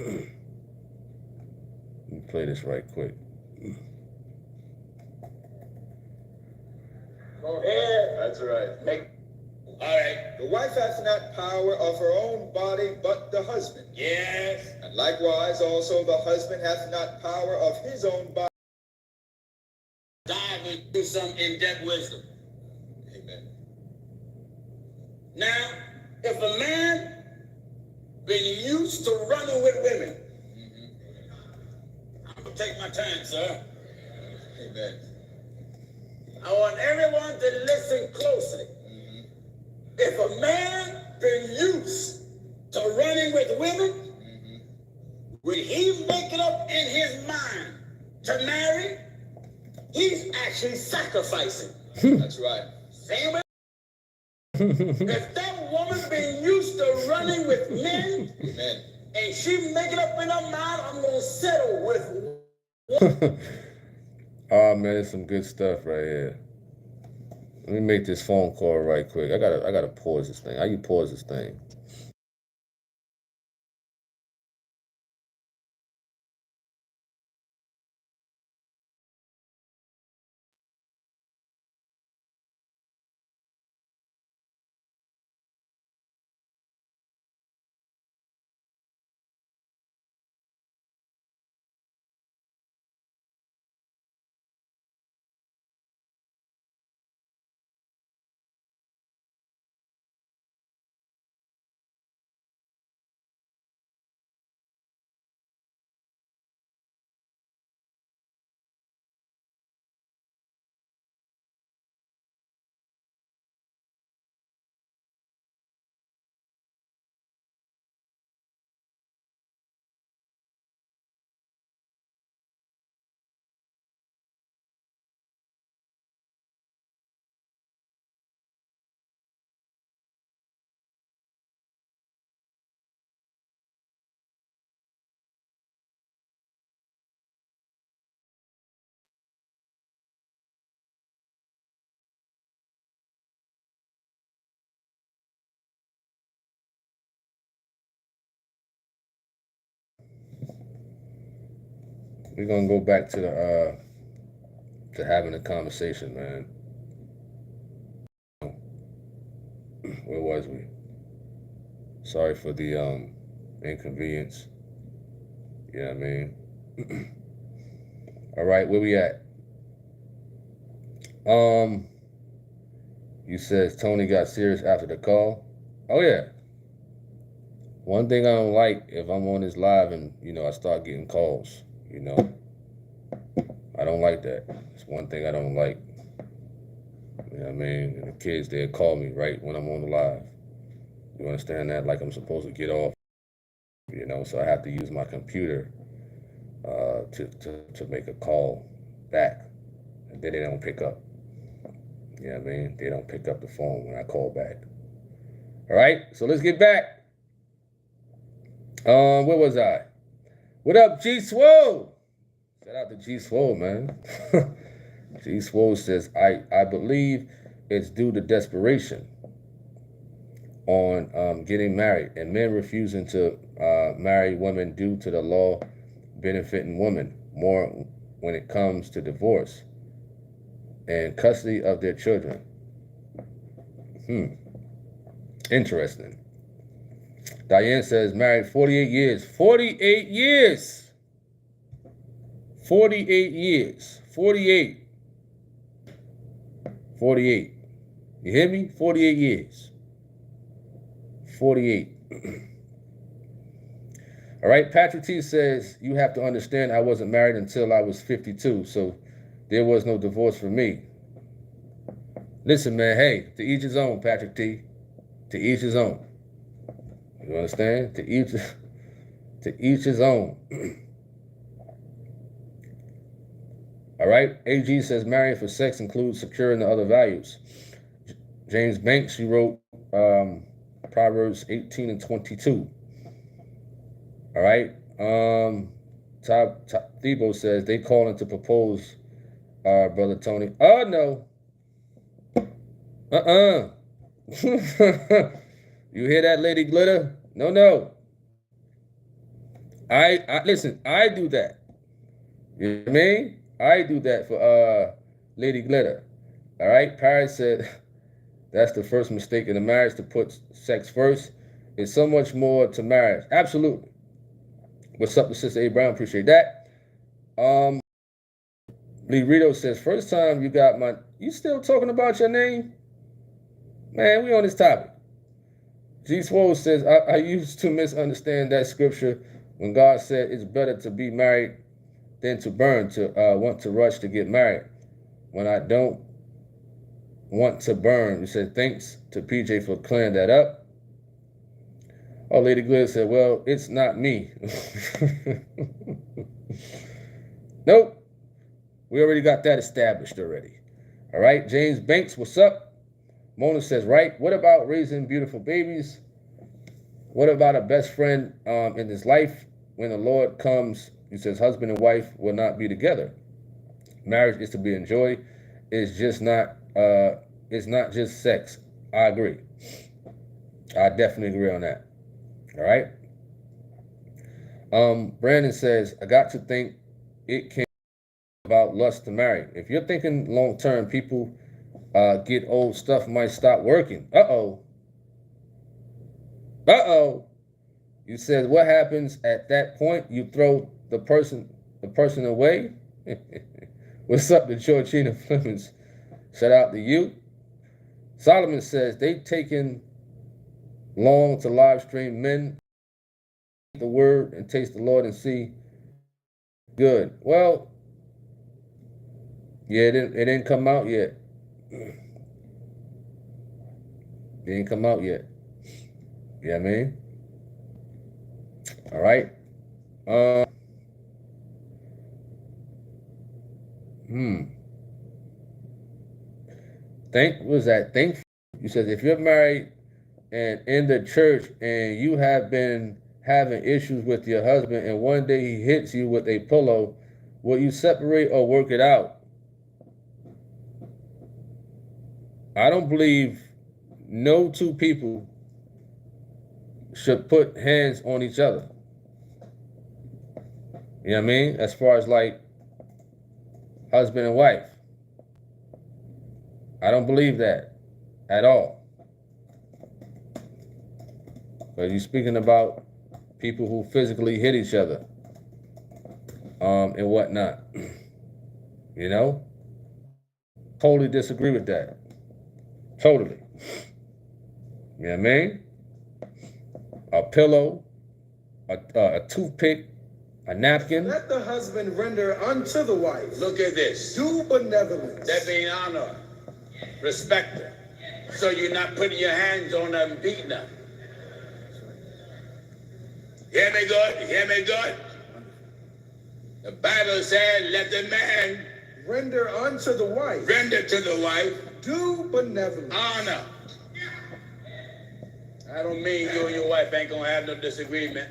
me play this right quick. Go ahead. That's right. All right. The wife hath not power of her own body, but the husband. Yes. And likewise also the husband hath not power of his own body. Dive into some in-depth wisdom. Amen. Now, if a man been used to running with women, I'm gonna take my time, sir. Amen. I want everyone to listen closely. If a man been used to running with women, when he make it up in his mind to marry, he's actually sacrificing. That's right. Same way. If that woman been used to running with men, amen, and she make it up in her mind, I'm gonna settle with. Oh man, there's some good stuff right here. Let me make this phone call right quick. I gotta pause this thing. How you pause this thing? we're gonna go back to the to having a conversation, man. Where was we? Sorry for the inconvenience. You know what I mean? All right, where we at? You said Tony got serious after the call. Oh yeah. One thing I don't like if I'm on this live and I start getting calls. I don't like that. It's one thing I don't like. You know what I mean? And the kids, they'll call me right when I'm on the live. You understand that? Like I'm supposed to get off. So I have to use my computer to make a call back. And then they don't pick up. You know what I mean? They don't pick up the phone when I call back. All right, so let's get back. Where was I? What up, G Swole? Shout out to G Swole, man. G Swole says, I believe it's due to desperation on getting married and men refusing to marry women due to the law benefiting women more when it comes to divorce and custody of their children. Interesting. Diane says, married 48 years. 48 years! 48 years. 48. 48. You hear me? 48 years. 48. All right, Patrick T says, you have to understand I wasn't married until I was 52, so there was no divorce for me. Listen, man, hey, to each his own, Patrick T. To each his own. You understand? To each his own. All right. AG says marrying for sex includes securing the other values. James Banks, she wrote Proverbs 18 and 22. All right. Thebo says they calling to propose, Brother Tony. Oh no. You hear that, Lady Glitter? No. I listen, I do that. You know what I mean? I do that for Lady Glitter. All right? Paris said that's the first mistake in a marriage, to put sex first. It's so much more to marriage. Absolutely. What's up to Sister A. Brown? Appreciate that. Lee Rito says, first time you got my... You still talking about your name? Man, we on this topic. G. Swole says, I used to misunderstand that scripture when God said it's better to be married than to burn, to want to rush to get married. When I don't want to burn, he said, thanks to PJ for clearing that up. Oh, Lady Glitter said, well, it's not me. Nope. We already got that established already. All right, James Banks, what's up? Mona says, right, what about raising beautiful babies? What about a best friend in his life? When the Lord comes, he says, husband and wife will not be together. Marriage is to be enjoyed. It's not just sex. I agree. I definitely agree on that. All right. Brandon says, I got to think it can be about lust to marry. If you're thinking long term, people get old, stuff might stop working. Uh-oh. You said what happens at that point? You throw the person away? What's up to Georgina Flemings? Shout out to you. Solomon says they taking long to live stream. Men the word and taste the Lord and see good. Well, yeah, it didn't come out yet. It didn't come out yet. You know what I mean? All right. Thank you said if you're married and in the church and you have been having issues with your husband and one day he hits you with a pillow, will you separate or work it out? I don't believe no two people should put hands on each other. You know what I mean? As far as like husband and wife. I don't believe that at all. But you're speaking about people who physically hit each other and whatnot. You know? Totally disagree with that. Totally. You know what I mean? A pillow, a toothpick, a napkin. Let the husband render unto the wife. Look at this. Due benevolence. That means honor. Respect her. So you're not putting your hands on her and beating her. Hear me good? You hear me good? The Bible said, let the man render unto the wife. Render to the wife. Due benevolence. Honor. I don't mean you and your wife ain't gonna have no disagreement.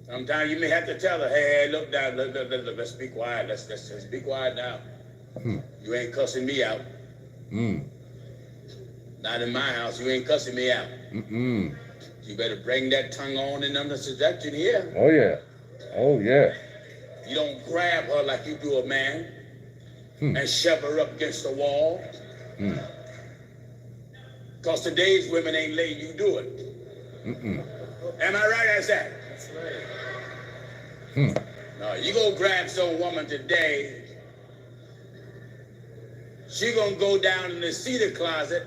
Sometimes you may have to tell her, hey, look down, let's be quiet. Let's be quiet now. You ain't cussing me out. Not in my house. You ain't cussing me out. You better bring that tongue on and under subjection here. Oh yeah. Oh yeah. You don't grab her like you do a man and shove her up against the wall. Because today's women ain't letting you do it. Am I right as that? That's right. No, you go grab some woman today, she gonna go down in the cedar closet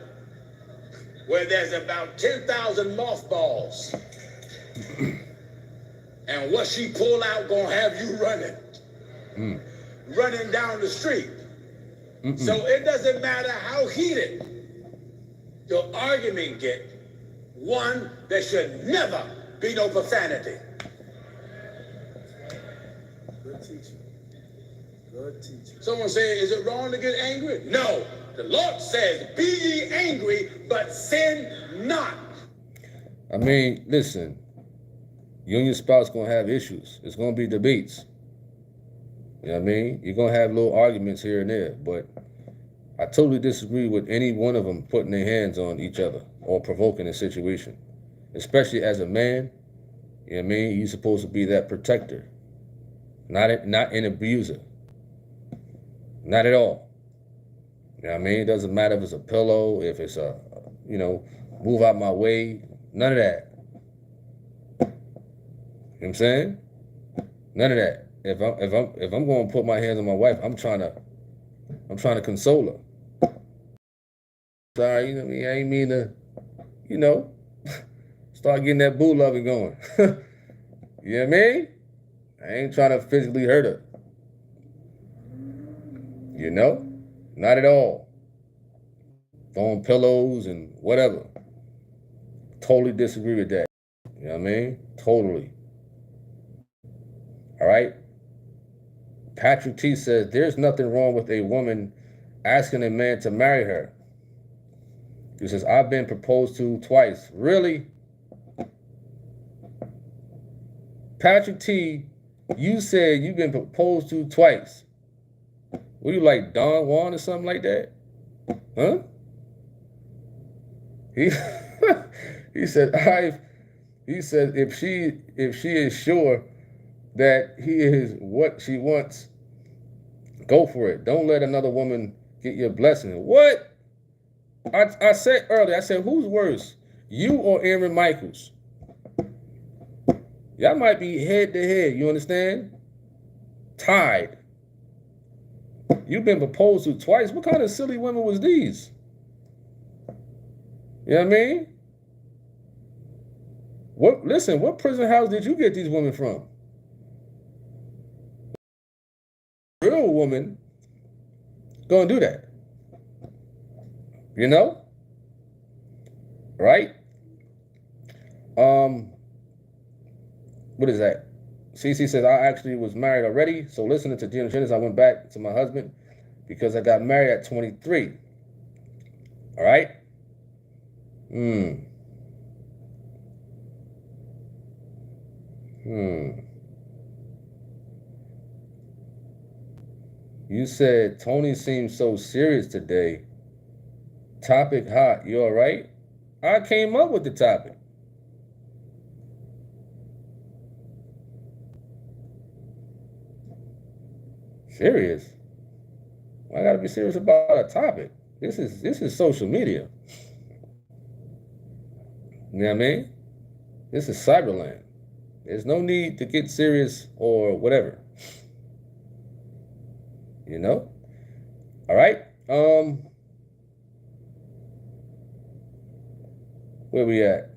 where there's about 10,000 mothballs. And what she pull out gonna have you running down the street. So it doesn't matter how heated your argument get. One, there should never be no profanity. Good teaching. Good teaching. Someone say, is it wrong to get angry? No. The Lord says, be ye angry, but sin not. I mean, listen, you and your spouse gonna have issues. It's gonna be debates. You know what I mean? You're gonna have little arguments here and there, but I totally disagree with any one of them putting their hands on each other or provoking a situation. Especially as a man, you know what I mean? You're supposed to be that protector, not an abuser. Not at all. You know what I mean? It doesn't matter if it's a pillow, if it's a, move out my way. None of that. You know what I'm saying? None of that. If I'm going to put my hands on my wife, I'm trying to console her. Sorry, you know what I mean? I ain't mean to, start getting that boo loving going. You know what I mean? I ain't trying to physically hurt her. Not at all. Throwing pillows and whatever. Totally disagree with that. You know what I mean? Totally. All right? Patrick T says, there's nothing wrong with a woman asking a man to marry her. He says, I've been proposed to twice. Really? Patrick T, you said you've been proposed to twice. Were you like Don Juan or something like that? Huh? He said, if she is sure that he is what she wants, go for it. Don't let another woman get your blessing. What? I said earlier, who's worse, you or Aaron Michaels? Y'all might be head to head, you understand? Tied. You've been proposed to twice. What kind of silly women was these? You know what I mean? What prison house did you get these women from? Real woman gonna do that. Right? What is that? CC says, I actually was married already, so listening to Genesis, I went back to my husband because I got married at 23. All right? You said, Tony seems so serious today. Topic hot. You all right? I came up with the topic. Serious? Well, I gotta be serious about a topic. This is social media. You know what I mean? This is cyberland. There's no need to get serious or whatever. You know? All right. Where we at?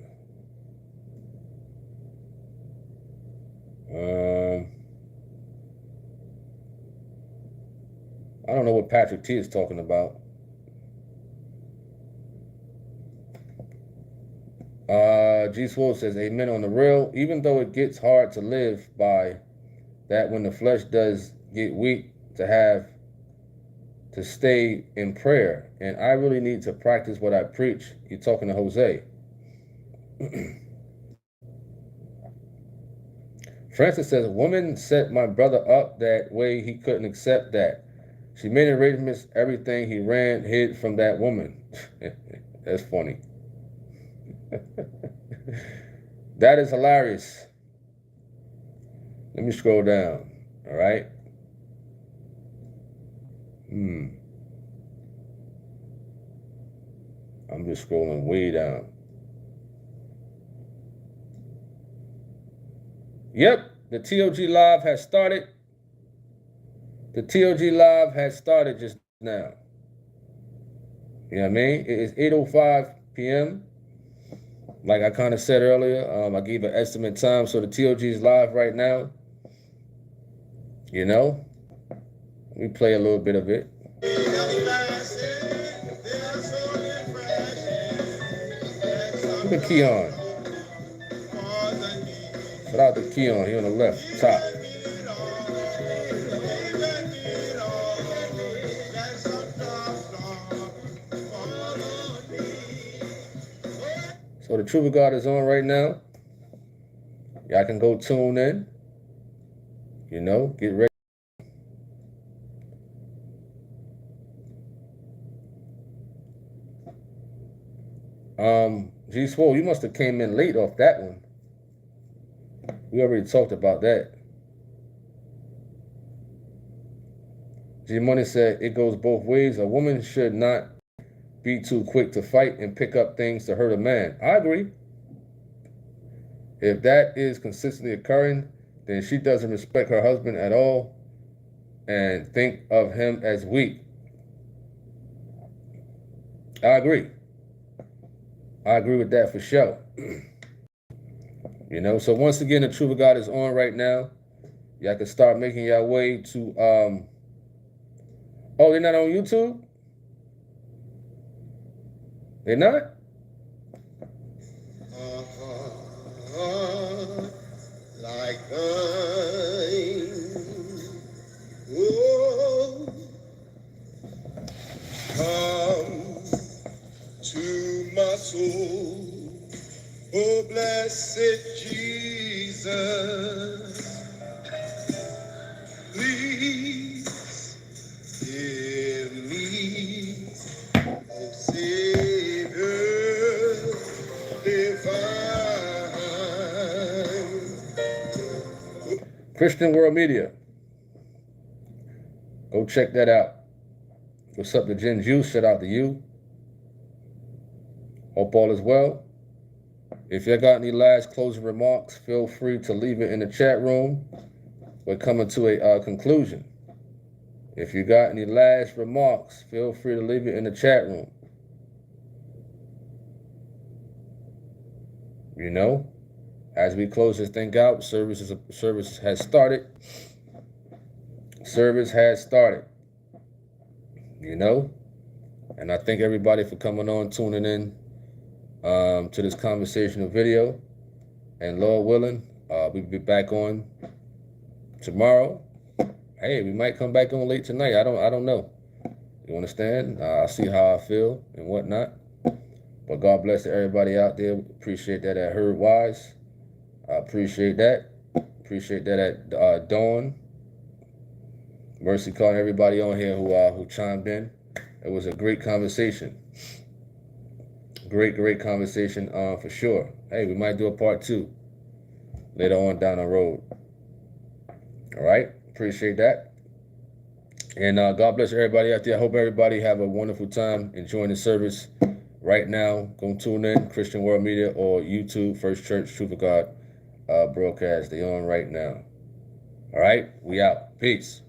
I don't know what Patrick T is talking about. G Swole says, amen on the real. Even though it gets hard to live by that when the flesh does get weak, to have to stay in prayer. And I really need to practice what I preach. You're talking to Jose. Francis says, a woman set my brother up that way he couldn't accept that. She made arrangements, everything he ran, hid from that woman. That's funny. That is hilarious. Let me scroll down. All right. I'm just scrolling way down. Yep, the TOG Live has started. The TOG Live has started just now. You know what I mean? It is 8:05 p.m. Like I kind of said earlier, I gave an estimate time. So the TOG is live right now. You know? Let me play a little bit of it. Look at Keon. Shout out to Keon, he on the left, top. So the Truth of God is on right now. Y'all can go tune in. You know, get ready. G Swole, you must have came in late off that one. We already talked about that. G Money said it goes both ways. A woman should not be too quick to fight and pick up things to hurt a man. I agree. If that is consistently occurring, then she doesn't respect her husband at all and think of him as weak. I agree. I agree with that for sure. You know, so once again, the Truth of God is on right now. Y'all can start making your way to, oh, they're not on YouTube? They're not? Like oh, come to my soul. Oh, blessed Jesus, please give me, oh Savior divine. Christian World Media. Go check that out. What's up to Jen Juice? Shout out to you. Hope all is well. If you got any last closing remarks, feel free to leave it in the chat room. We're coming to a conclusion. If you got any last remarks, feel free to leave it in the chat room. You know, as we close this thing out, service has started. Service has started. You know, and I thank everybody for coming on, tuning in to this conversational video. And Lord willing, we'll be back on tomorrow. Hey, we might come back on late tonight. I don't know. You understand? I'll see how I feel and whatnot. But God bless everybody out there. Appreciate that at Heard Wise. I appreciate that. Appreciate that at Dawn. Mercy calling everybody on here who chimed in. It was a great conversation. Great conversation for sure. Hey, we might do a part 2 later on down the road. All right, appreciate that. And God bless everybody out there. I hope everybody have a wonderful time enjoying the service right now. Go tune in, Christian World Media or YouTube, First Church, Truth of God broadcast. They on right now. All right, we out. Peace.